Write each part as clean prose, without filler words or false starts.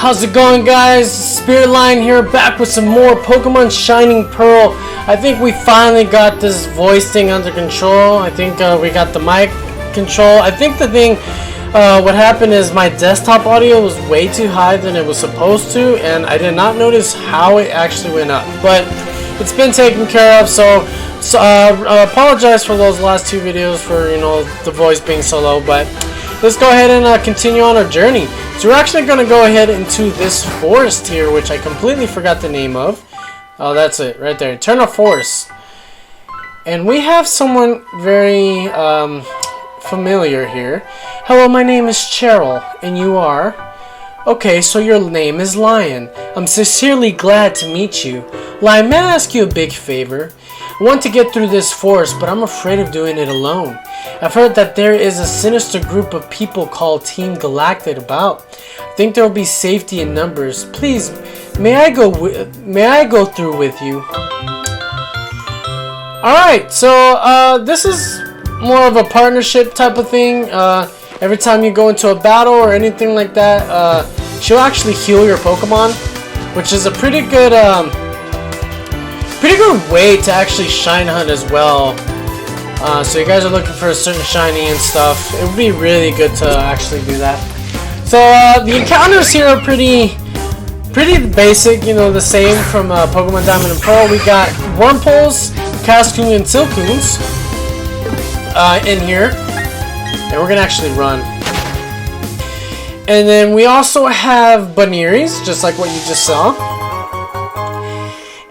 How's it going, guys? Spirit Lion here, back with some more Pokemon Shining Pearl. I think we finally got this voice thing under control. I think we got the mic control. I think the thing, what happened is my desktop audio was way too high than it was supposed to, and I did not notice how it actually went up. But it's been taken care of, so apologize for those last two videos for, you know, the voice being so low, but let's go ahead and continue on our journey. So we're actually going to go ahead into this forest here, which I completely forgot the name of. Oh, that's it, right there. Eterna Forest. And we have someone very familiar here. Hello, my name is Cheryl, and you are? Okay, so your name is Lion. I'm sincerely glad to meet you. Lion, may I ask you a big favor? I want to get through this forest, but I'm afraid of doing it alone. I've heard that there is a sinister group of people called Team Galactic about. I think there will be safety in numbers. Please, may I go through with you? Alright, so this is more of a partnership type of thing. Every time you go into a battle or anything like that, she'll actually heal your Pokemon, which is a pretty good way to actually shine hunt as well. So you guys are looking for a certain shiny and stuff. It would be really good to actually do that. So the encounters here are pretty basic, you know, the same from Pokemon Diamond and Pearl. We got Wurmples, Cascoon, and Silcoons in here, and we're gonna actually run. And then we also have Bunearys, just like what you just saw.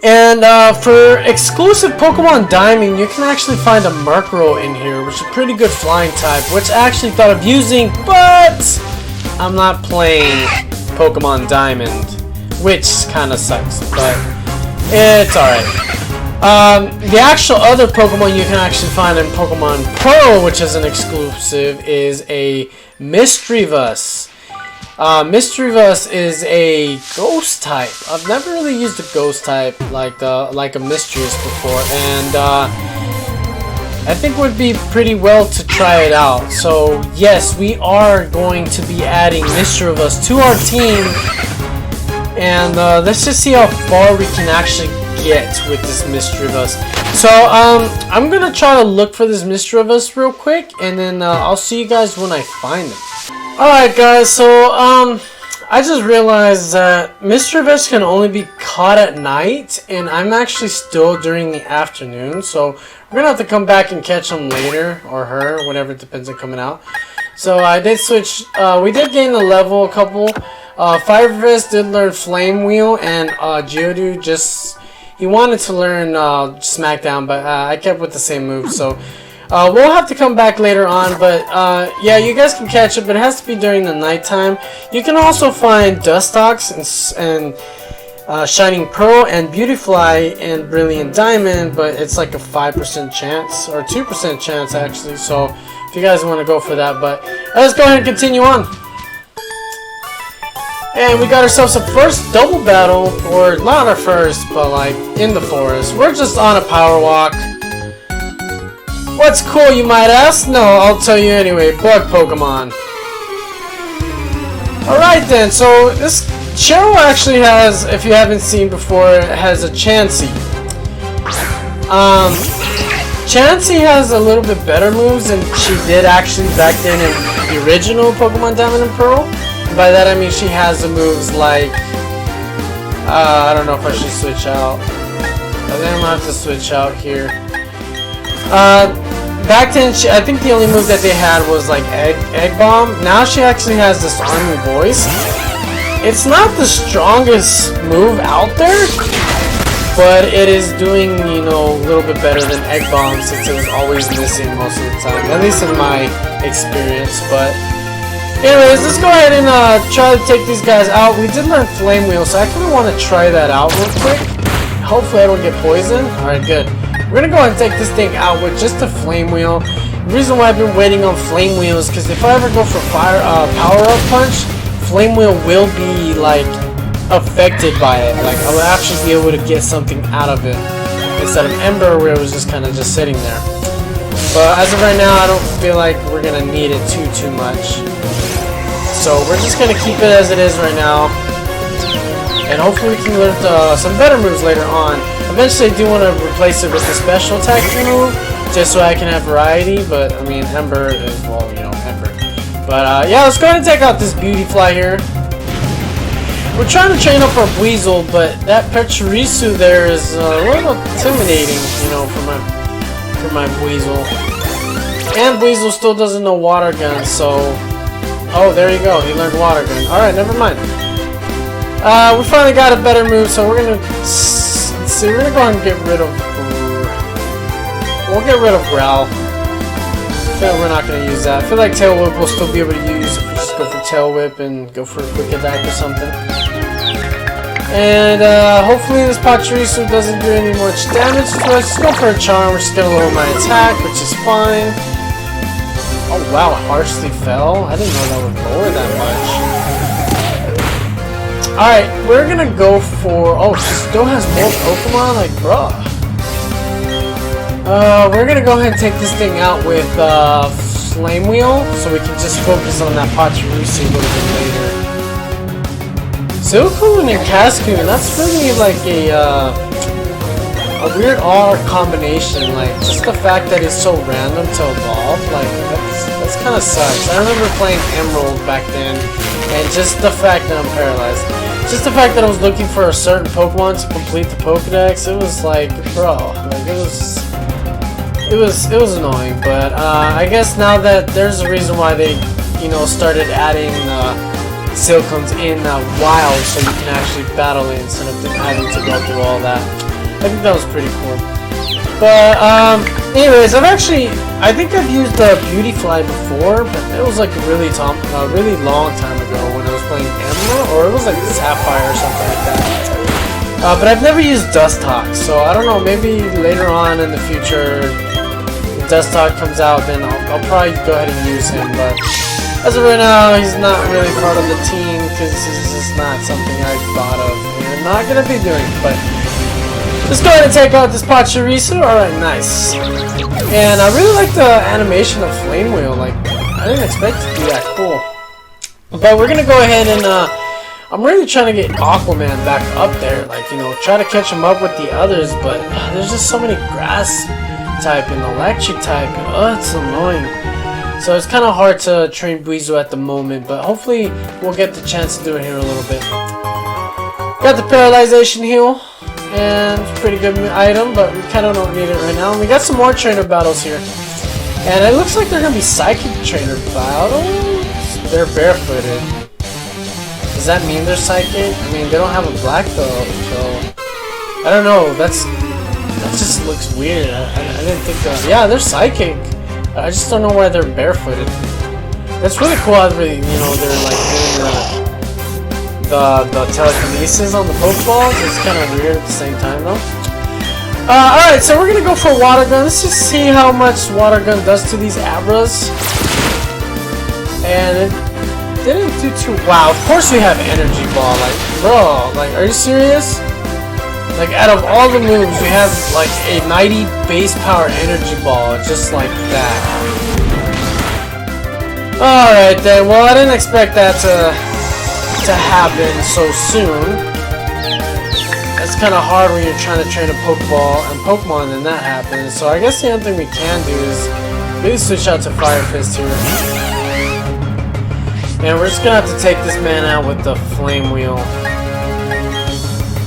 And for exclusive Pokemon Diamond, you can actually find a Murkrow in here, which is a pretty good flying type, which I actually thought of using, but I'm not playing Pokemon Diamond, which kind of sucks, but it's alright. The actual other Pokemon you can actually find in Pokemon Pearl, which is an exclusive, is a Misdreavus. Misdreavus is a ghost type. I've never really used a ghost type like a Misdreavus before, and I think it would be pretty well to try it out. So yes, we are going to be adding Misdreavus to our team, and let's just see how far we can actually get with this Misdreavus. So I'm gonna try to look for this Misdreavus real quick, and then I'll see you guys when I find it. Alright guys, so I just realized that Misdreavus can only be caught at night, and I'm actually still during the afternoon, so we're gonna have to come back and catch him later, or her, whatever, it depends on coming out. So I did switch, we did gain a level, a couple. Firefist did learn Flame Wheel, and Geodude he wanted to learn Smackdown, but I kept with the same move, so we'll have to come back later on, but yeah, you guys can catch it, but it has to be during the nighttime. You can also find Dustox and Shining Pearl and Beautifly and Brilliant Diamond, but it's like a 5% chance, or 2% chance actually, so if you guys want to go for that, but let's go ahead and continue on. And we got ourselves a first double battle, or not our first, but like in the forest. We're just on a power walk. What's cool, you might ask? No, I'll tell you anyway. Bug Pokemon. Alright then, so this Cheryl actually has, if you haven't seen before, has a Chansey. Chansey has a little bit better moves than she did actually back then in the original Pokemon Diamond and Pearl. And by that I mean she has the moves like, I don't know if I should switch out. I think I'm gonna have to switch out here. Back then, I think the only move that they had was like Egg Bomb. Now she actually has this Army Voice. It's not the strongest move out there, but it is doing, you know, a little bit better than Egg Bomb since it was always missing most of the time, at least in my experience. But anyways, let's go ahead and try to take these guys out. We did learn Flame Wheel, so I kind of want to try that out real quick. Hopefully I don't get poisoned. Alright, good. We're gonna go ahead and take this thing out with just a Flame Wheel. The reason why I've been waiting on Flame Wheel is because if I ever go for Power Up Punch, Flame Wheel will be like affected by it. Like I will actually be able to get something out of it instead of Ember, where it was just kind of just sitting there. But as of right now, I don't feel like we're gonna need it too much. So we're just gonna keep it as it is right now. And hopefully we can learn some better moves later on. Eventually I do want to replace it with a special attack move, just so I can have variety, but I mean, Ember is, well, you know, Ember. But yeah, let's go ahead and take out this Beautifly here. We're trying to train up our Weasel, but that Pachirisu there is a little intimidating, you know, for my Weasel. And Weasel still doesn't know Water Gun, so... Oh, there you go, he learned Water Gun. Alright, never mind. We finally got a better move, so we're gonna... Let's see, we're gonna go ahead and get rid of... We'll get rid of Growl. I feel like we're not gonna use that. I feel like Tail Whip we'll still be able to use if we just go for Tail Whip and go for a quick attack or something. And hopefully this Pachirisu doesn't do any much damage to us. Just go for a Charm, we're just gonna lower my attack, which is fine. Oh wow, it harshly fell. I didn't know that would lower that much. Alright, we're gonna go for... Oh, she still has more Pokemon? Like, bruh. We're gonna go ahead and take this thing out with Flame Wheel, so we can just focus on that Pachirisu a little bit later. Silcoon and Cascoon, that's really like a weird odd combination. Like, just the fact that it's so random to evolve, like, that's kind of sucks. I remember playing Emerald back then, and just the fact that I'm paralyzed. Just the fact that I was looking for a certain Pokemon to complete the Pokedex, it was like, bro, like, it was annoying. But I guess now that there's a reason why they, you know, started adding Silcoons in Wild, so you can actually battle it instead of having to go through all that. I think that was pretty cool. But anyways, I think I've used Beautifly before, but it was like a really long time ago when I was playing Emerald, or it was like Sapphire or something like that. But I've never used Dustox, so I don't know. Maybe later on in the future, if Dustox comes out, then I'll probably go ahead and use him. But as of right now, he's not really part of the team because he's just not something I thought of and I'm not gonna be doing. But let's go ahead and take out this Pachirisu. Alright, nice. And I really like the animation of Flame Wheel. Like, I didn't expect it to be that cool. But we're gonna go ahead and I'm really trying to get Aquaman back up there. Like, you know, try to catch him up with the others, but there's just so many grass type and electric type, and it's annoying. So it's kind of hard to train Buizel at the moment, but hopefully we'll get the chance to do it here a little bit. Got the Paralyzation Heal, and it's a pretty good item, but we kind of don't need it right now. And we got some more trainer battles here. And it looks like they're going to be Psychic trainer battles. They're barefooted. Does that mean they're Psychic? I mean, they don't have a black though, so... I don't know, that just looks weird. I didn't think that... Yeah, they're Psychic. I just don't know why they're barefooted. That's really cool how they, you know, they're like doing the telekinesis on the Pokeballs. It's kind of weird at the same time though. Alright, so we're gonna go for Water Gun. Let's just see how much Water Gun does to these Abras. And it didn't do too... Wow, of course we have Energy Ball. Like, bro, like, are you serious? Like, out of all the moves, we have, like, a 90 base power Energy Ball, just like that. Alright then, well, I didn't expect that to happen so soon. It's kind of hard when you're trying to train a Pokeball and Pokemon and that happens. So I guess the only thing we can do is really switch out to Fire Fist here. And we're just gonna have to take this man out with the Flame Wheel.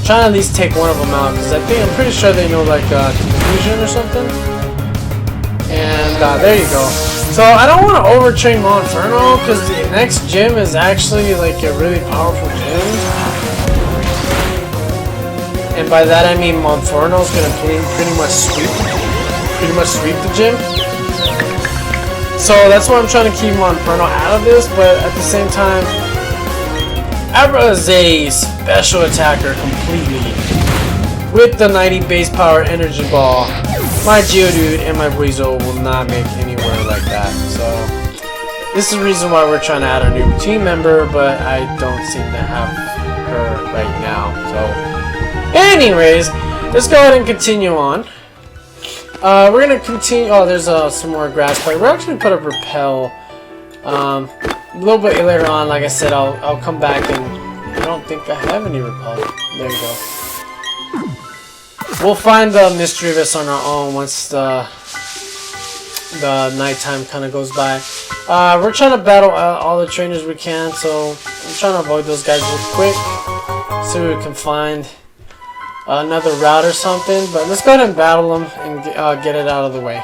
Trying to at least take one of them out because I'm pretty sure they know like confusion or something. And there you go. So I don't want to overtrain Monferno because the next gym is actually like a really powerful gym. And by that I mean Monferno's gonna pretty much sweep the gym. So that's why I'm trying to keep Monferno out of this, but at the same time, Abra is a special attacker completely. With the 90 base power Energy Ball, my Geodude and my Weasel will not make anywhere like that. So this is the reason why we're trying to add a new team member, but I don't seem to have her right now. So anyways, let's go ahead and continue on. We're gonna continue. Oh, there's some more grass play. We're actually gonna put a Repel. A little bit later on, like I said, I'll come back and don't think I have any repel. There you go. We'll find the Misdreavus on our own once the nighttime kind of goes by. We're trying to battle all the trainers we can, so I'm trying to avoid those guys real quick. See if we can find another route or something. But let's go ahead and battle them and get it out of the way.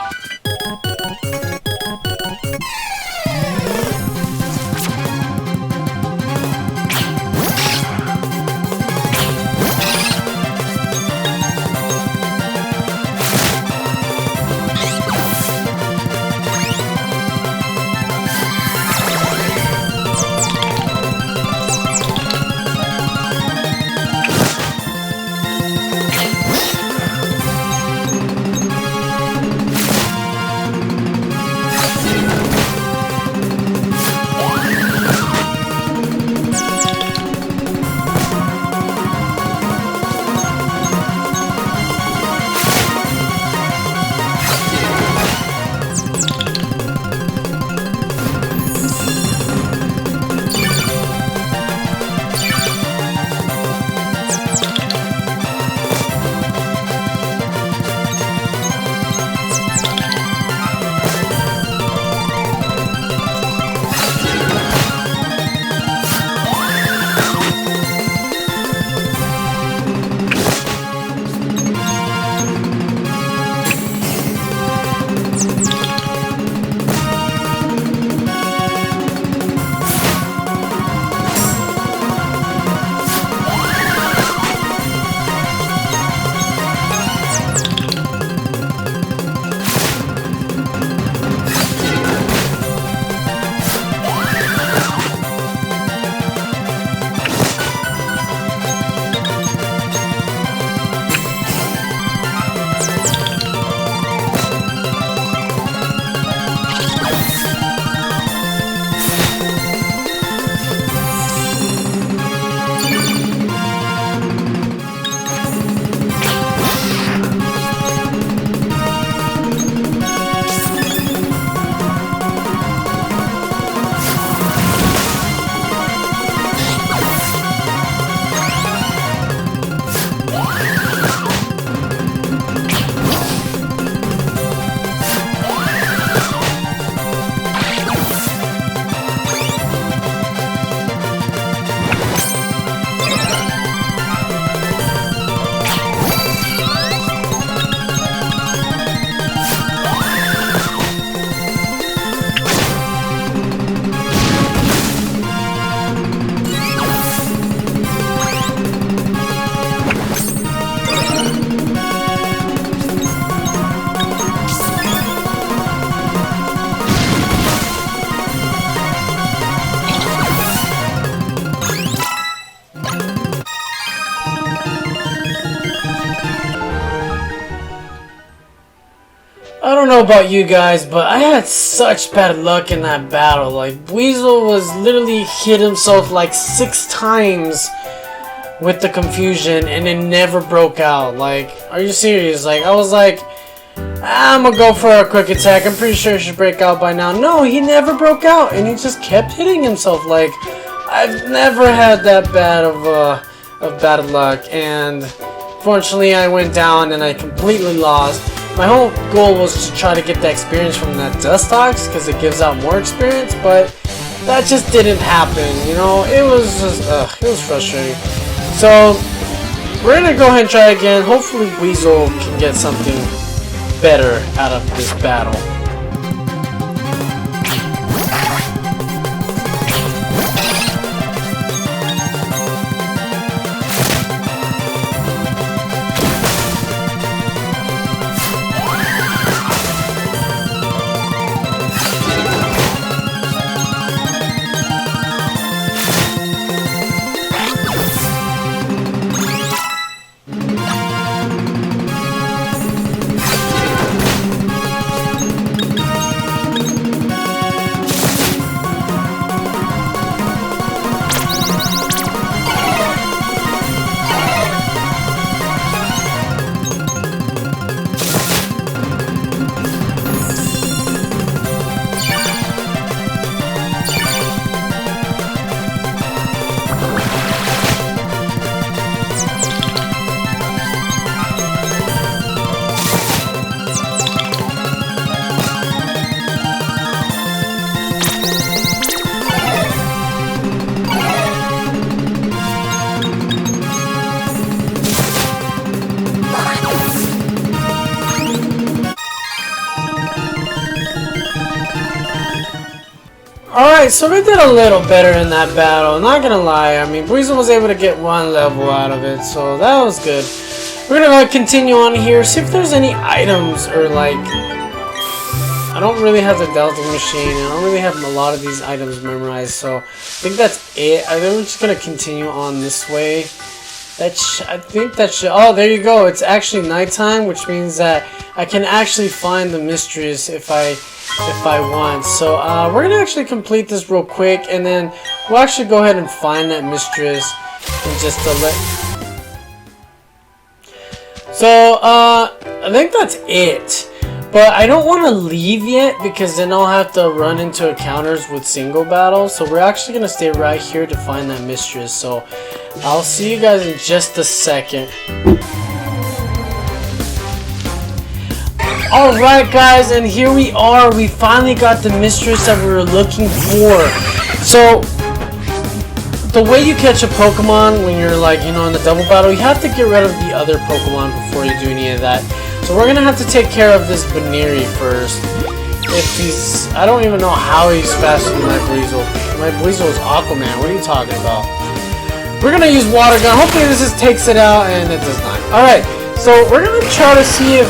I don't know about you guys, but I had such bad luck in that battle. Like, Weasel was literally hit himself like 6 times with the confusion and it never broke out. Like, are you serious? Like, I was like, I'm gonna go for a quick attack. I'm pretty sure it should break out by now. No, he never broke out and he just kept hitting himself. Like, I've never had that bad of bad luck, and fortunately I went down and I completely lost. My whole goal was to try to get the experience from that Dustox because it gives out more experience, but that just didn't happen, you know. It was just, it was frustrating. So we're gonna go ahead and try again. Hopefully Weasel can get something better out of this battle. Alright, so we did a little better in that battle, not gonna lie. I mean, Buizel was able to get 1 level out of it, so that was good. We're gonna continue on here, see if there's any items or like... I don't really have the Delta machine, and I don't really have a lot of these items memorized, so I think that's it. I think we're just gonna continue on this way. I think that should... Oh, there you go. It's actually nighttime, which means that I can actually find the mysteries if I want. So we're gonna actually complete this real quick, and then we'll actually go ahead and find that mistress and just let. So I think that's it. But I don't want to leave yet because then I'll have to run into encounters with single battles. So we're actually gonna stay right here to find that mistress. So I'll see you guys in just a second. Alright guys, and here we are. We finally got the mistress that we were looking for. So, the way you catch a Pokemon when you're like, you know, in the double battle, you have to get rid of the other Pokemon before you do any of that. So we're gonna have to take care of this Baneri first. If he's... I don't even know how he's faster than my Buizel. My Buizel is Aquaman. What are you talking about? We're gonna use Water Gun. Hopefully this just takes it out, and it does not. Alright, so we're gonna try to see if...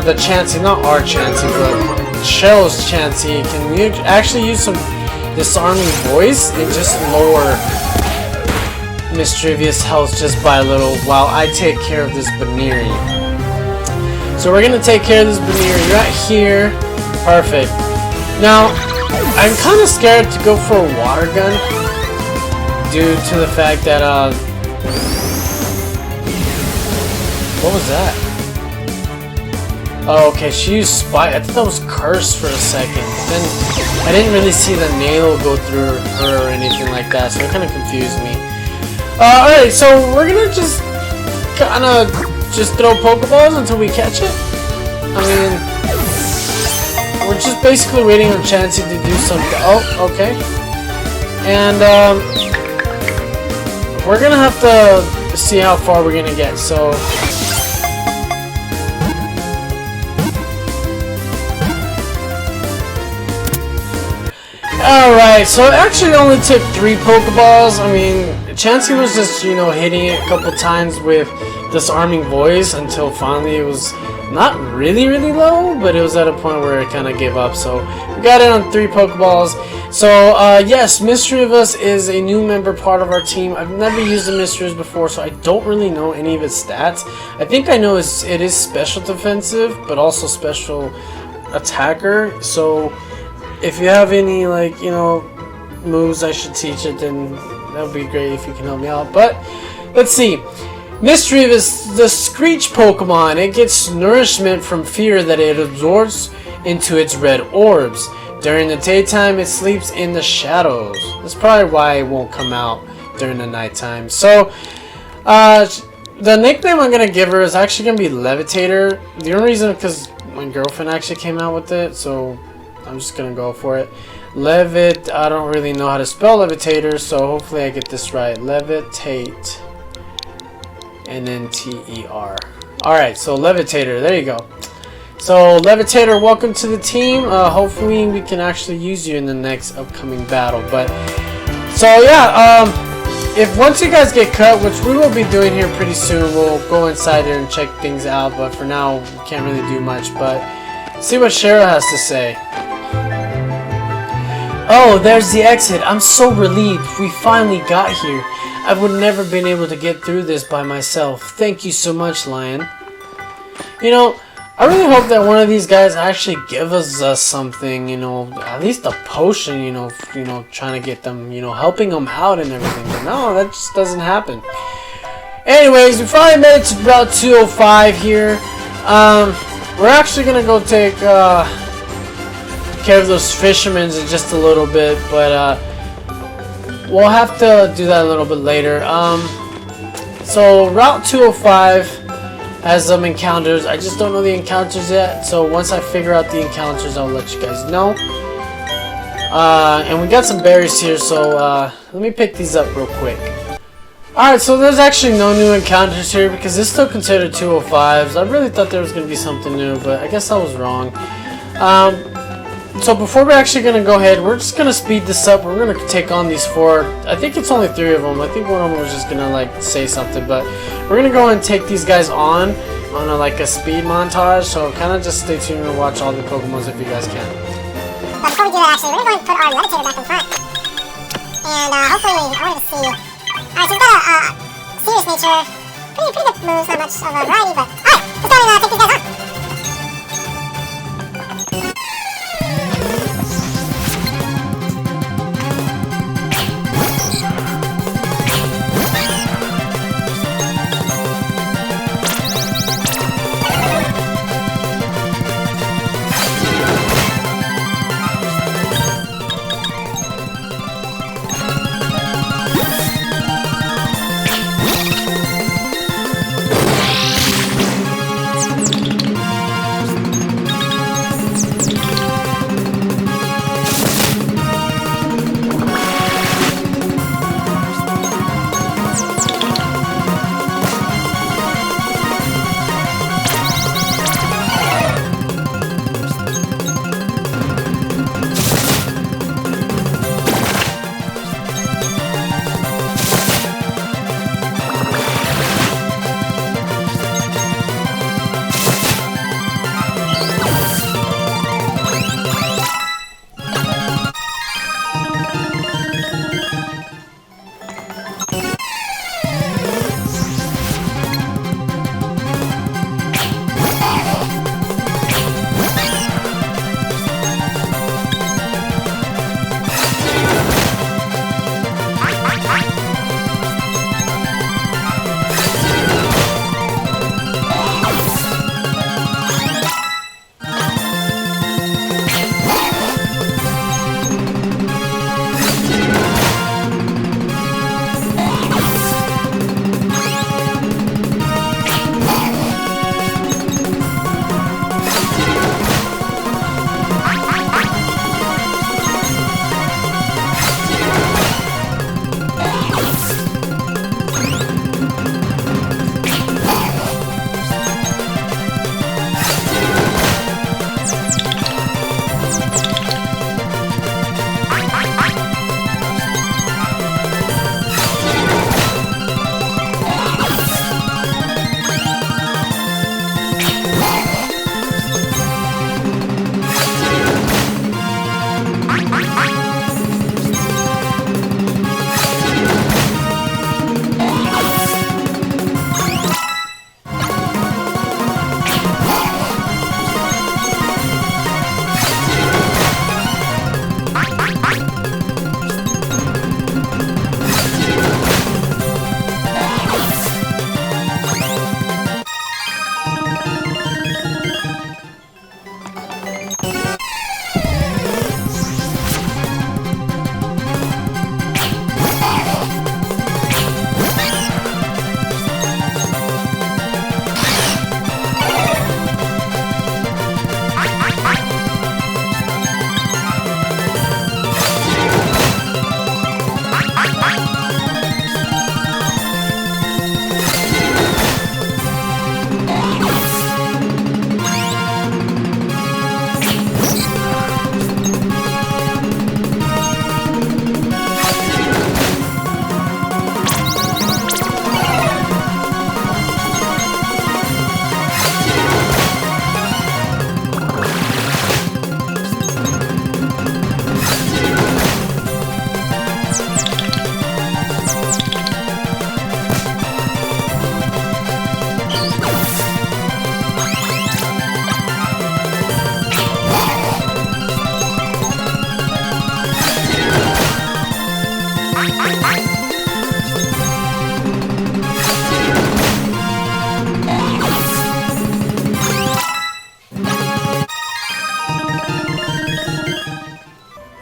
the Chansey, not our Chansey, but Cheryl's Chansey, can you actually use some disarming voice and just lower Mischievous health just by a little while I take care of this Baneri. So we're gonna take care of this Baneri right here. Perfect. Now, I'm kind of scared to go for a water gun due to the fact that what was that? Oh, okay, she used Spike. I thought that was Curse for a second. But then I didn't really see the nail go through her or anything like that, so it kind of confused me. Alright, so we're gonna just kind of just throw Pokeballs until we catch it. I mean, we're just basically waiting on Chansey to do something. Oh, okay. And we're gonna have to see how far we're gonna get. So. Alright, so it actually only took 3 Pokeballs. I mean, Chansey was just, you know, hitting it a couple times with disarming voice until finally it was not really low, but it was at a point where it kind of gave up. So we got it on 3 Pokeballs. So yes, Mischievous is a new member part of our team. I've never used the Mischievous before, so I don't really know any of its stats. I think I know it is special defensive, but also special attacker. So if you have any, like, you know, moves I should teach it, then that would be great if you can help me out. But let's see. Mischievous, the Screech Pokemon. It gets nourishment from fear that it absorbs into its red orbs. During the daytime, it sleeps in the shadows. That's probably why it won't come out during the nighttime. So, the nickname I'm gonna give her is actually gonna be Levitator. The only reason is because my girlfriend actually came out with it, so I'm just gonna go for it. Levit. I don't really know how to spell Levitator, so hopefully I get this right. Levitate. And then T-E-R. Alright, so Levitator. There you go. So, Levitator, welcome to the team. Hopefully we can actually use you in the next upcoming battle. But, so yeah, if once you guys get cut, which we will be doing here pretty soon, we'll go inside there and check things out. But for now, we can't really do much. But, see what Cheryl has to say. Oh, there's the exit. I'm so relieved we finally got here. I would never been able to get through this by myself. Thank you so much, Lion. You know, I really hope that one of these guys actually give us something, you know, at least a potion, you know, trying to get them, you know, helping them out and everything. But no, that just doesn't happen. Anyways, we finally made it to Route 205 here. We're actually gonna go take care of those fishermen in just a little bit, but we'll have to do that a little bit later. So Route 205 has some encounters. I just don't know the encounters yet, so once I figure out the encounters, I'll let you guys know. And we got some berries here, so let me pick these up real quick. Alright, so there's actually no new encounters here because it's still considered 205s. I really thought there was going to be something new, but I guess I was wrong. So before we're actually gonna go ahead, we're just gonna speed this up. We're gonna take on these 4. I think it's only 3 of them. I think one of them was just gonna like say something, but we're gonna go and take these guys on like a speed montage. So kind of just stay tuned and watch all the Pokemons if you guys can. But before we do that, actually, we're gonna go and put our Levitator back in front, and hopefully, I wanted to see. Alright, she's got a serious nature, pretty good moves, not much of a variety, but alright, let's go and take these guys on.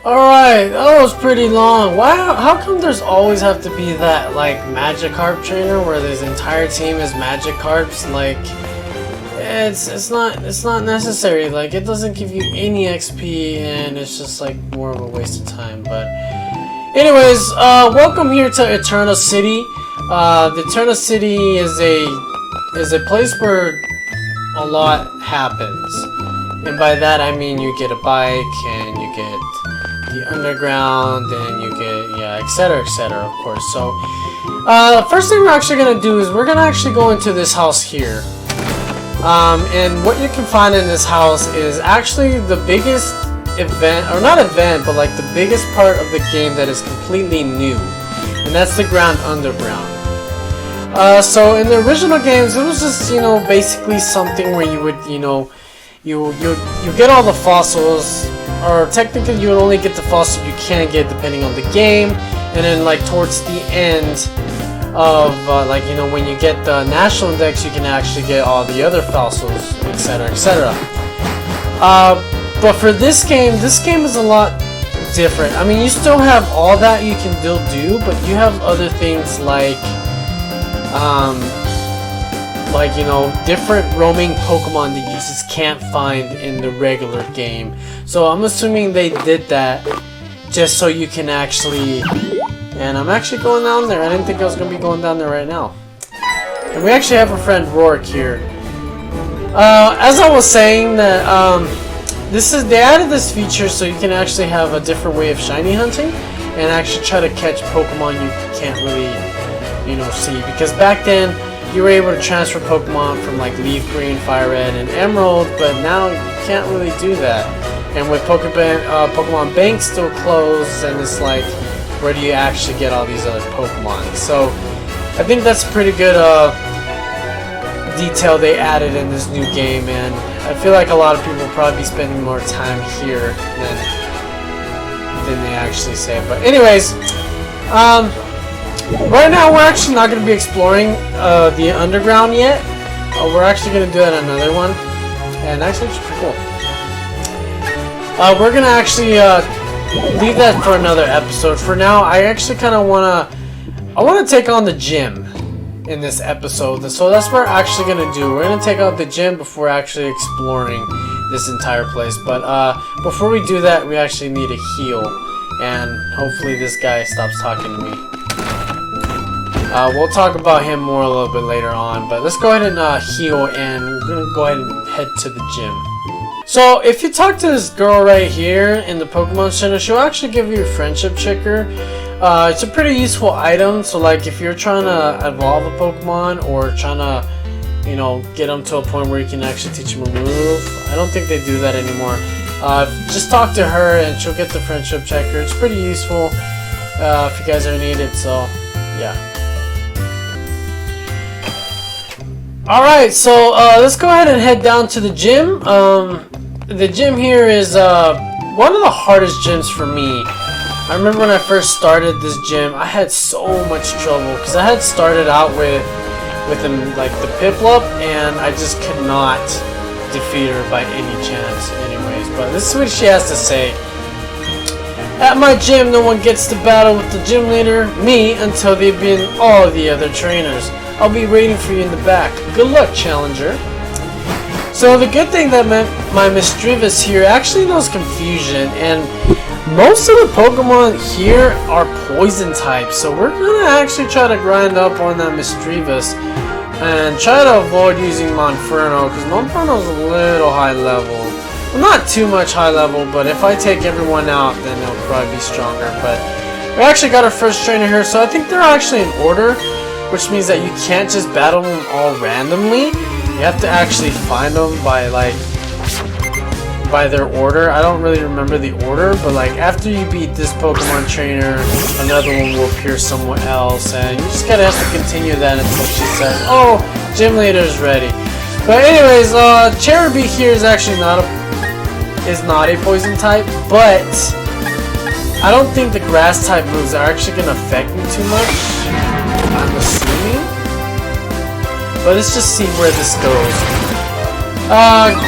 Alright, that was pretty long. Wow, how come there's always have to be that, like, Magikarp trainer where this entire team is Magikarps? Like, it's not necessary. Like, it doesn't give you any XP, and it's just, like, more of a waste of time. But, anyways, welcome here to Eterna City. The Eterna City is a place where a lot happens. And by that I mean you get a bike, and you get the underground, and you get, yeah, etc, of course. So, first thing we're actually going to do is we're going to actually go into this house here. And what you can find in this house is actually the biggest event, or not event, but like the biggest part of the game that is completely new. And that's the ground underground. So in the original games, it was just, you know, basically something where you would, you know, you get all the fossils, or technically you would only get the fossils you can get depending on the game, and then like towards the end of like, you know, when you get the national index, you can actually get all the other fossils, etc, etc. But for this game is a lot different. I mean, you still have all that you can still do, but you have other things like you know, different roaming Pokemon that you just can't find in the regular game. So I'm assuming they did that just so you can actually, and I'm actually going down there. I didn't think I was going to be going down there right now. And we actually have a friend Rourke here. As I was saying that they added this feature so you can actually have a different way of shiny hunting and actually try to catch Pokemon you can't really, you know, see, because back then you were able to transfer Pokemon from like Leaf Green, Fire Red, and Emerald, but now you can't really do that. And with Pokemon Bank still closed, and it's like, where do you actually get all these other Pokemon? So I think that's a pretty good detail they added in this new game, and I feel like a lot of people will probably be spending more time here than they actually say. But anyways, right now we're actually not going to be exploring the underground yet. We're actually going to do that on another one, and actually it's pretty cool. We're going to actually leave that for another episode. For now, I actually kind of want to take on the gym in this episode, so that's what we're actually going to do. We're going to take out the gym before actually exploring this entire place. But before we do that, we actually need a heal, and hopefully this guy stops talking to me. We'll talk about him more a little bit later on, but let's go ahead and heal, and we're going to go ahead and head to the gym. So if you talk to this girl right here in the Pokemon Center, she'll actually give you a friendship checker. It's a pretty useful item, so like if you're trying to evolve a Pokemon or trying to, you know, get them to a point where you can actually teach them a move. I don't think they do that anymore. Just talk to her and she'll get the friendship checker. It's pretty useful if you guys ever need it, so yeah. Alright, so let's go ahead and head down to the gym. The gym here is one of the hardest gyms for me. I remember when I first started this gym, I had so much trouble because I had started out with him like the Piplup, and I just could not defeat her by any chance anyways. But this is what she has to say. At my gym, no one gets to battle with the gym leader, me, until they've been all the other trainers. I'll be waiting for you in the back. Good luck, challenger. So the good thing that my Misdreavus here actually knows Confusion, and most of the Pokemon here are poison types, so we're gonna actually try to grind up on that Misdreavus and try to avoid using Monferno, because Monferno's a little high level. Well, not too much high level, but if I take everyone out, then they'll probably be stronger. But we actually got our first trainer here, so I think they're actually in order, which means that you can't just battle them all randomly. You have to actually find them by their order. I don't really remember the order, but like after you beat this Pokemon trainer, another one will appear somewhere else, and you just gotta have to continue that until she says, "Oh, gym leader is ready." But anyways, Cherubi here is actually not a poison type, but I don't think the grass type moves are actually gonna affect me too much. I'm assuming, but let's just see where this goes.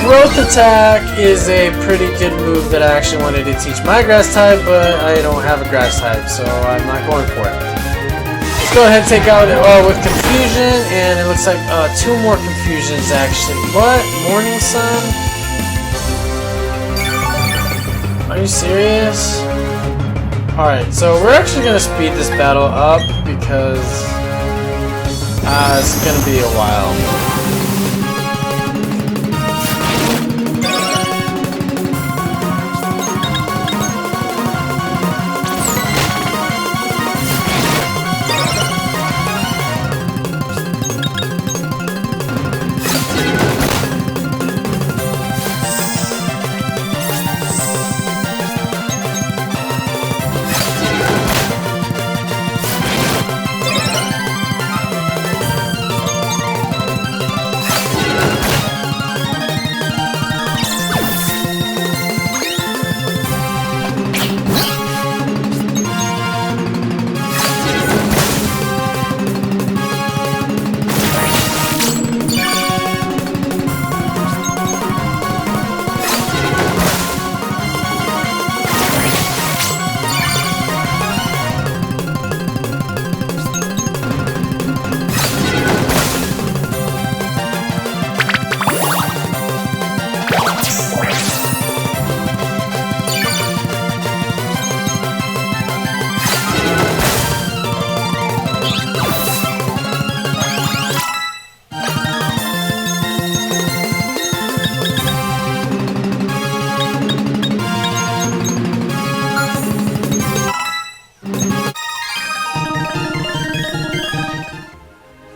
Growth Attack is a pretty good move that I actually wanted to teach my grass type, but I don't have a grass type, so I'm not going for it. Let's go ahead and take out with Confusion, and it looks like 2 more Confusions actually. What? Morning Sun? Are you serious? Alright, so we're actually going to speed this battle up because it's going to be a while.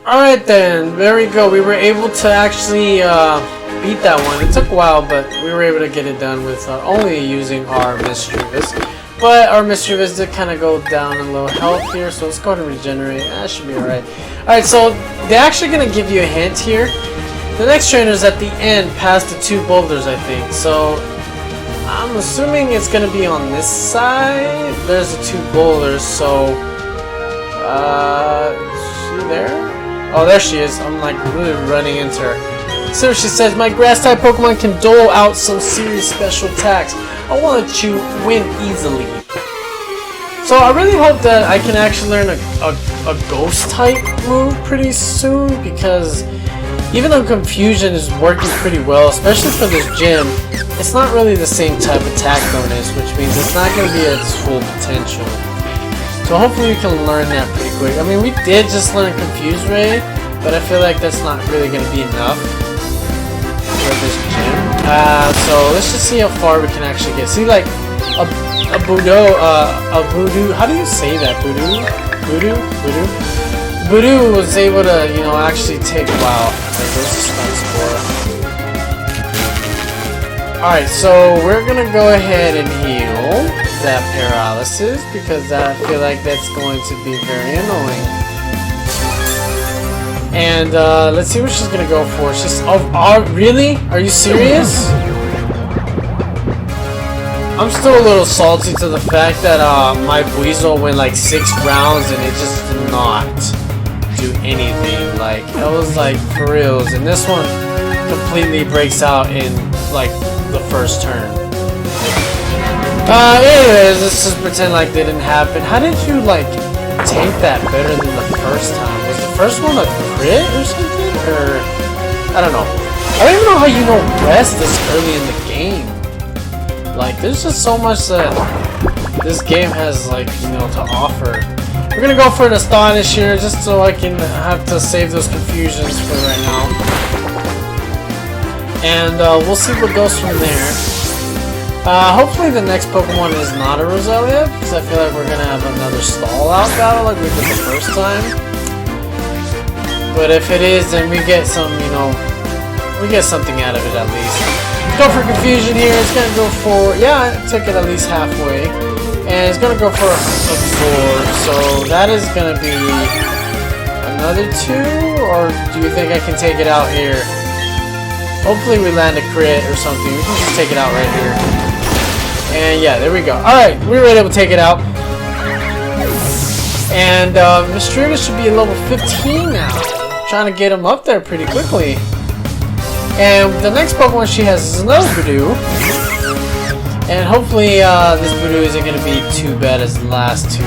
Alright then, there we go. We were able to actually beat that one. It took a while, but we were able to get it done with only using our Mischievous. But our Mischievous did kind of go down a little health here, so let's go ahead and regenerate. That should be alright. Alright, so they're actually going to give you a hint here. The next trainer is at the end, past the 2 boulders, I think. So I'm assuming it's going to be on this side. There's the 2 boulders, so is she there? Oh, there she is. I'm like really running into her. So she says, my grass-type Pokemon can dole out some serious special attacks. I want to let you win easily. So I really hope that I can actually learn a ghost-type move pretty soon, because even though Confusion is working pretty well, especially for this gym, it's not really the same type of attack bonus, which means it's not going to be at its full potential. So hopefully we can learn that pretty quick. I mean, we did just learn Confuse Ray, but I feel like that's not really going to be enough for this gym. So let's just see how far we can actually get. See, like, a Voodoo, how do you say that? Voodoo was able to, you know, actually take, wow, like those stunts for. Alright, so we're going to go ahead and heal that paralysis, because I feel like that's going to be very annoying. And let's see what she's gonna go for. She's really? Are you serious? I'm still a little salty to the fact that my Buizel went like 6 rounds and it just did not do anything. Like, it was like for reals, and this one completely breaks out in like the first turn. Anyways, let's just pretend like they didn't happen. How did you, like, tank that better than the first time? Was the first one a crit or something? Or, I don't know. I don't even know how you know rest this early in the game. Like, there's just so much that this game has, like, you know, to offer. We're gonna go for an Astonish here, just so I can have to save those Confusions for right now. And, we'll see what goes from there. Hopefully the next Pokemon is not a Roselia, because I feel like we're gonna have another stall-out battle like we did the first time. But if it is, then we get some, you know, we get something out of it at least. Go for Confusion here. It's gonna go for, yeah, I took it at least halfway, and it's gonna go for Absorb. So that is gonna be another 2, or do you think I can take it out here? Hopefully we land a crit or something. We can just take it out right here. And yeah, there we go. Alright, we were able to take it out. And Mischievous should be a level 15 now. Trying to get him up there pretty quickly. And the next Pokemon she has is another Voodoo. And hopefully this Voodoo isn't going to be too bad as the last 2.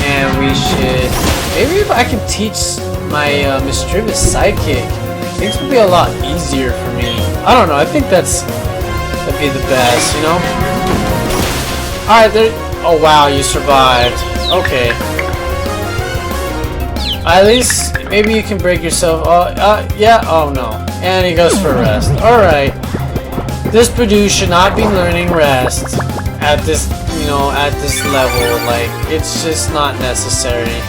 And we should... Maybe if I can teach my Mischievous Psychic, things would be a lot easier for me. I don't know, I think that'd be the best, you know? Alright, there... Oh wow, you survived. Okay. At least, maybe you can break yourself. Yeah, oh no. And he goes for rest. Alright. This Voodoo should not be learning rest at this, you know, at this level. Like, it's just not necessary.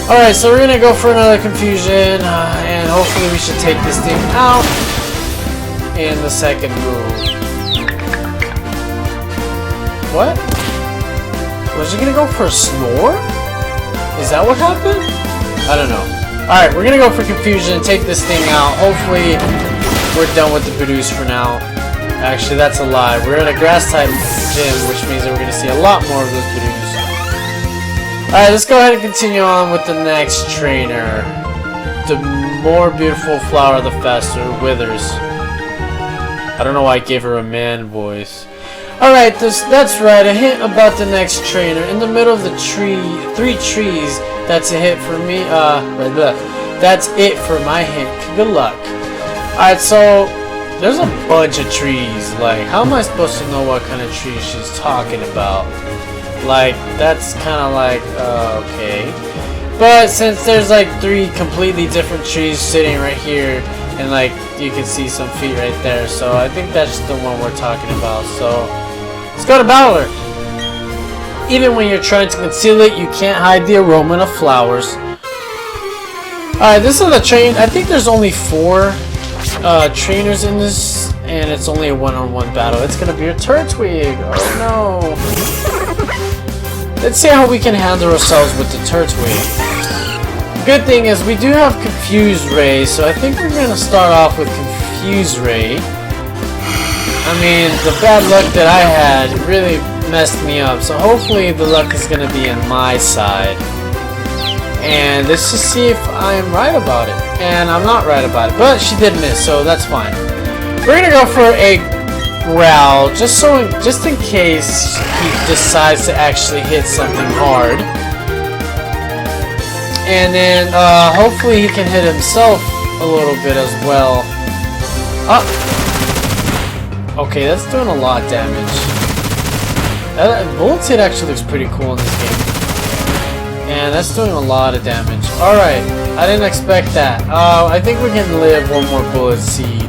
Alright, so we're gonna go for another Confusion, and hopefully we should take this thing out in the second move. What? Was he gonna go for a Snore? Is that what happened? I don't know. Alright, we're gonna go for Confusion and take this thing out. Hopefully we're done with the Voodoos for now. Actually, that's a lie. We're in a Grass-type gym, which means that we're gonna see a lot more of those Voodoos. Alright, let's go ahead and continue on with the next trainer. The more beautiful flower, the faster it withers. I don't know why I gave her a man voice. Alright, that's right, a hint about the next trainer. In the middle of the tree, 3 trees, that's a hit for me, that's it for my hint. Good luck. Alright, so, there's a bunch of trees. Like, how am I supposed to know what kind of trees she's talking about? Like, that's kind of like, okay. But since there's like 3 completely different trees sitting right here, and like, you can see some feet right there, so I think that's the one we're talking about, so... Let's go to battle her. Even when you're trying to conceal it, you can't hide the aroma of flowers. Alright, this is the train. I think there's only 4 trainers in this, and it's only a one-on-one battle. It's gonna be a Turtwig. Oh no. Let's see how we can handle ourselves with the Turtwig. Good thing is we do have Confuse Ray, so I think we're gonna start off with Confuse Ray. I mean, the bad luck that I had really messed me up, so hopefully the luck is gonna be on my side. And let's just see if I'm right about it. And I'm not right about it, but she did miss, so that's fine. We're gonna go for a Growl, just in case he decides to actually hit something hard. And then hopefully he can hit himself a little bit as well. Okay, that's doing a lot of damage. Bullet's Hit actually looks pretty cool in this game. And that's doing a lot of damage. Alright, I didn't expect that. I think we can live one more Bullet Seed.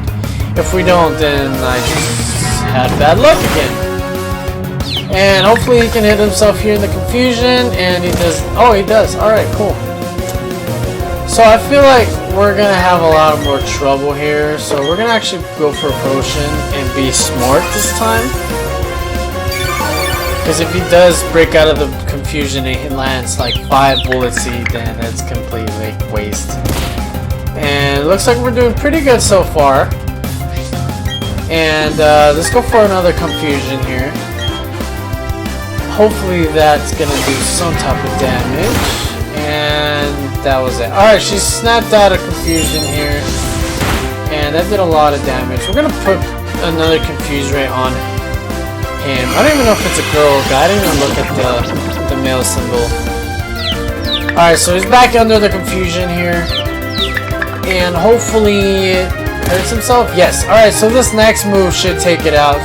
If we don't, then I just had bad luck again. And hopefully he can hit himself here in the confusion. And he does. Oh, he does. Alright, cool. So I feel like we're gonna have a lot more trouble here. So we're gonna actually go for a potion and be smart this time. Because if he does break out of the confusion and he lands like 5 Bullet Seed, then it's completely waste. And it looks like we're doing pretty good so far. And let's go for another confusion here. Hopefully that's gonna do some type of damage. And that was it. Alright, she snapped out of confusion here. And that did a lot of damage. We're gonna put another Confuse Ray on him. I don't even know if it's a girl or guy. I didn't even look at the male symbol. Alright, so he's back under the confusion here. And hopefully it hurts himself. Yes. Alright, so this next move should take it out.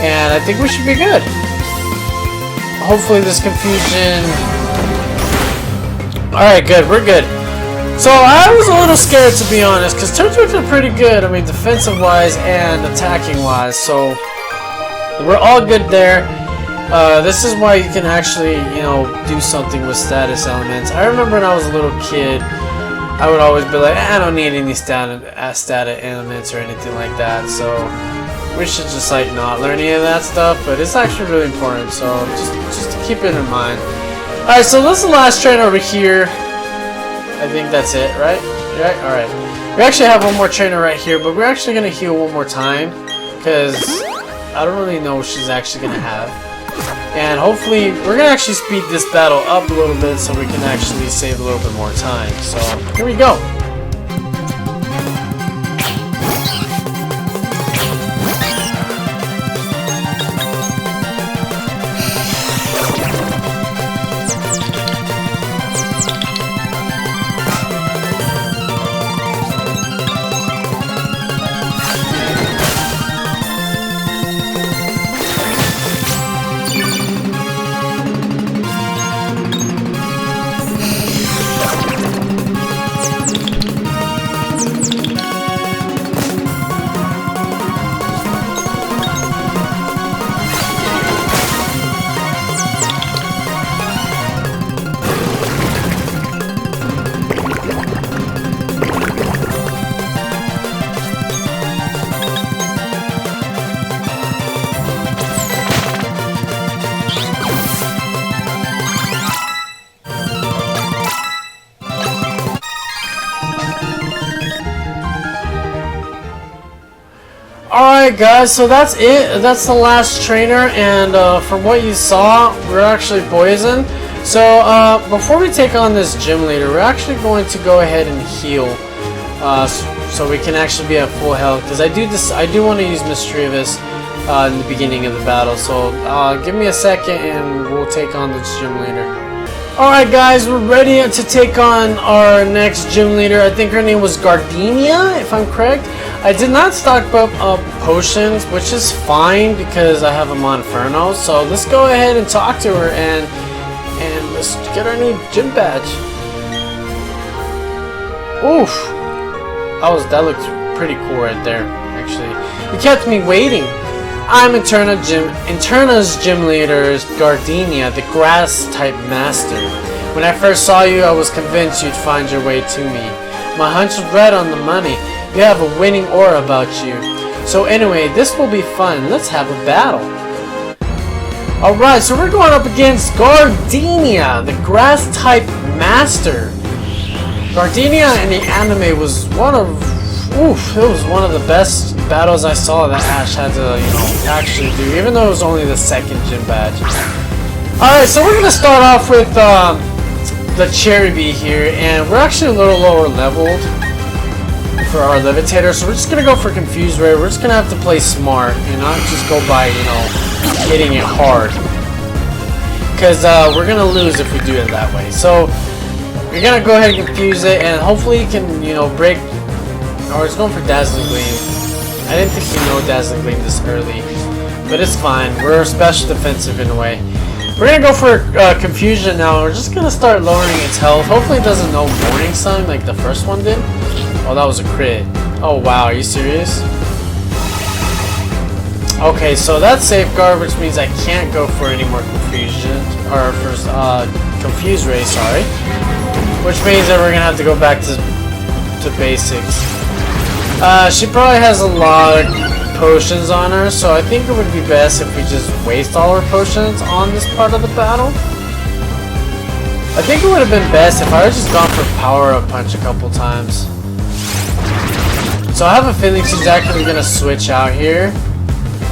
And I think we should be good. Hopefully this confusion... Alright, good. We're good. So I was a little scared, to be honest, because Turtwigs are pretty good. I mean, defensive-wise and attacking-wise. So we're all good there. This is why you can actually, you know, do something with status elements. I remember when I was a little kid, I would always be like, I don't need any status elements or anything like that. So we should just like not learn any of that stuff. But it's actually really important. So just to keep it in mind. All right, so this is the last train over here. I think that's it, right? Right? All right. We actually have one more trainer right here, but we're actually gonna heal one more time because I don't really know what she's actually gonna have. And hopefully, we're gonna actually speed this battle up a little bit so we can actually save a little bit more time. So here we go. Alright guys, so that's it. That's the last trainer, and from what you saw, we're actually poisoned. So before we take on this gym leader, we're actually going to go ahead and heal, so we can actually be at full health. Because I do want to use Mischievous in the beginning of the battle. So give me a second, and we'll take on this gym leader. Alright guys, we're ready to take on our next gym leader. I think her name was Gardenia, if I'm correct. I did not stock up potions, which is fine because I have a Monferno. So let's go ahead and talk to her and let's get our new gym badge. Oof. That looked pretty cool right there, actually. You kept me waiting. I'm Interna's gym leader, Gardenia, the grass type master. When I first saw you, I was convinced you'd find your way to me. My hunch was right on the money. You have a winning aura about you. So anyway, this will be fun. Let's have a battle. Alright, so we're going up against Gardenia, the grass-type master. Gardenia in the anime was one of the best battles I saw that Ash had to, actually do, even though it was only the second gym badge. Alright, so we're going to start off with the Cherubi here, and we're actually a little lower leveled for our Levitator, so we're just going to go for Confuse Ray. We're just going to have to play smart and not just go by, hitting it hard. Because we're going to lose if we do it that way. So we're going to go ahead and confuse it, and hopefully you can, break. Or it's going for Dazzling Gleam. I didn't think we know Dazzling Gleam this early. But it's fine. We're special defensive in a way. We're going to go for Confusion now. We're just going to start lowering its health. Hopefully it doesn't know Morning Sun like the first one did. Oh, that was a crit. Oh, wow. Are you serious? Okay, so that's Safeguard, which means I can't go for any more Confusion. Or first, Confuse Ray, sorry. Which means that we're going to have to go back to basics. She probably has a lot of potions on her, so I think it would be best if we just waste all our potions on this part of the battle. I think it would have been best if I had just gone for Power-Up Punch a couple times. So I have a feeling she's actually going to switch out here.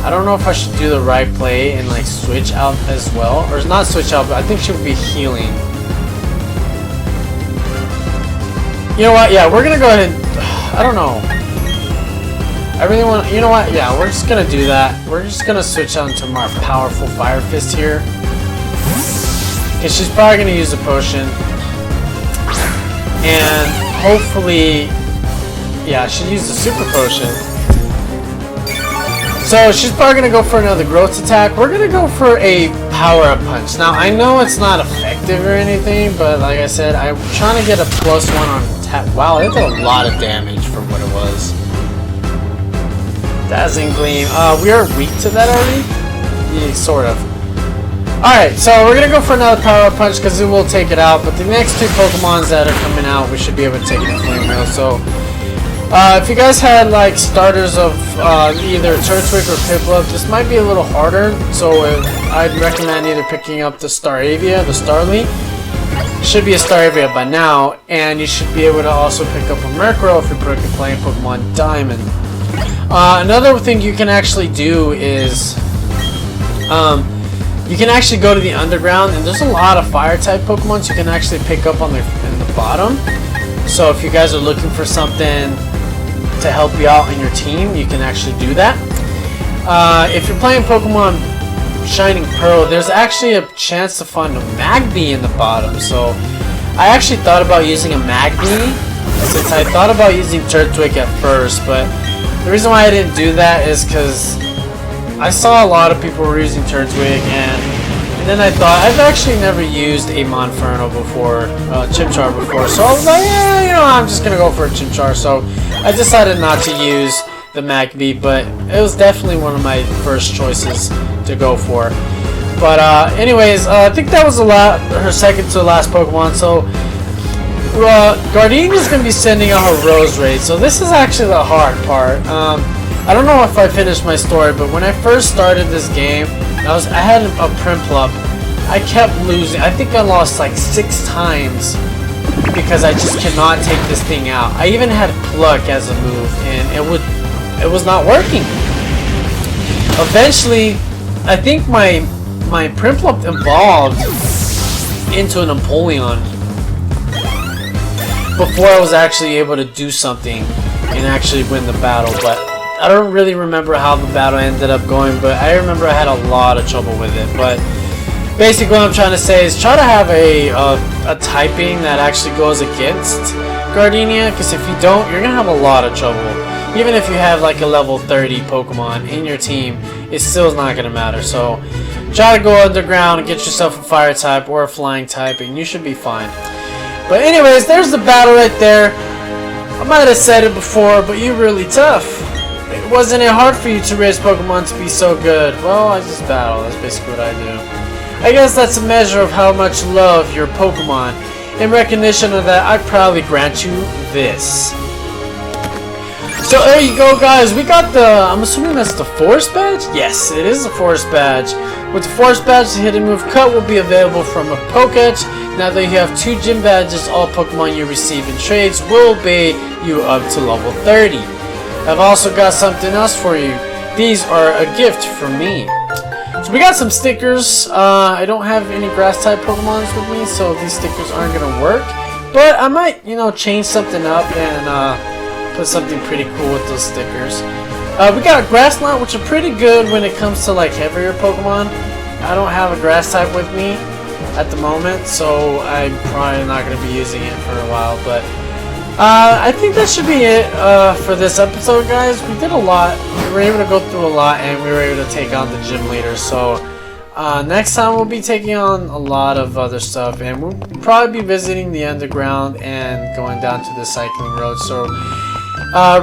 I don't know if I should do the right play and like switch out as well. Or not switch out, but I think she would be healing. You know what? Yeah, we're going to go ahead and... I don't know. I really want... You know what? Yeah, we're just going to do that. We're just going to switch out into more powerful Fire Fist here. Because she's probably going to use a potion. And hopefully... Yeah, she used a Super Potion. So she's probably going to go for another growth attack. We're going to go for a Power-Up Punch. Now, I know it's not effective or anything, but like I said, I'm trying to get a +1 on attack. Wow, it did a lot of damage for what it was. Dazzling Gleam. We are weak to that already? Yeah, sort of. Alright, so we're going to go for another Power-Up Punch because it will take it out. But the next two Pokemons that are coming out, we should be able to take it in Flame Wheel. So, if you guys had like starters of either Turtwig or Piplup, this might be a little harder. So I'd recommend either picking up the Staravia, the Starly. Should be a Staravia by now, and you should be able to also pick up a Murkrow if you're playing Pokemon Diamond. Another thing you can actually do is you can actually go to the underground, and there's a lot of fire type Pokemon you can actually pick up on in the bottom. So if you guys are looking for something to help you out in your team, you can actually do that. If you're playing Pokemon Shining Pearl, there's actually a chance to find a Magby in the bottom. So I actually thought about using a Magby, since I thought about using Turtwig at first, but the reason why I didn't do that is because I saw a lot of people were using Turtwig, and then I thought, I've actually never used a Monferno before, Chimchar before, so I was like, yeah, I'm just gonna go for a Chimchar. So I decided not to use the Magby, but it was definitely one of my first choices to go for. But anyways, I think that was her second to last Pokemon. So Gardenia is going to be sending out her Rose Raid, so this is actually the hard part. I don't know if I finished my story, but when I first started this game, I had a Prinplup. I kept losing. I think I lost like 6 times because I just cannot take this thing out. I even had Pluck as a move, and it was not working. Eventually, I think my Prinplup evolved into an Empoleon before I was actually able to do something and actually win the battle. But I don't really remember how the battle ended up going, but I remember I had a lot of trouble with it. But basically what I'm trying to say is try to have a typing that actually goes against Gardenia, because if you don't, you're going to have a lot of trouble. Even if you have like a level 30 Pokemon in your team, it still is not going to matter. So try to go underground and get yourself a fire type or a flying type, and you should be fine. But anyways, there's the battle right there. I might have said it before, but you're really tough. Wasn't it hard for you to raise Pokemon to be so good? Well, I just battle. That's basically what I do. I guess that's a measure of how much love your Pokemon. In recognition of that, I proudly grant you this. So there you go, guys. We got the, I'm assuming that's the Forest Badge? Yes, it is the Forest Badge. With the Forest Badge, the hidden move Cut will be available from a Pokédex. Now that you have 2 gym badges, all Pokemon you receive in trades will obey you up to level 30. I've also got something else for you. These are a gift from me. So we got some stickers. I don't have any grass type Pokemons with me, so these stickers aren't gonna work. But I might, you know, change something up and put something pretty cool with those stickers. We got a Grasslant, which are pretty good when it comes to like heavier Pokemon. I don't have a grass type with me at the moment, so I'm probably not going to be using it for a while. But I think that should be it for this episode, guys. We did a lot. We were able to go through a lot, and we were able to take on the gym leader. So next time we'll be taking on a lot of other stuff, and we'll probably be visiting the underground and going down to the cycling road. So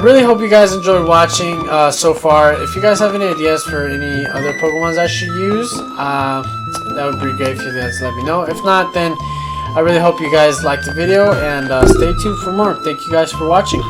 really hope you guys enjoyed watching so far. If you guys have any ideas for any other Pokemons I should use, that would be great if you guys let me know. If not, then I really hope you guys liked the video, and stay tuned for more. Thank you guys for watching.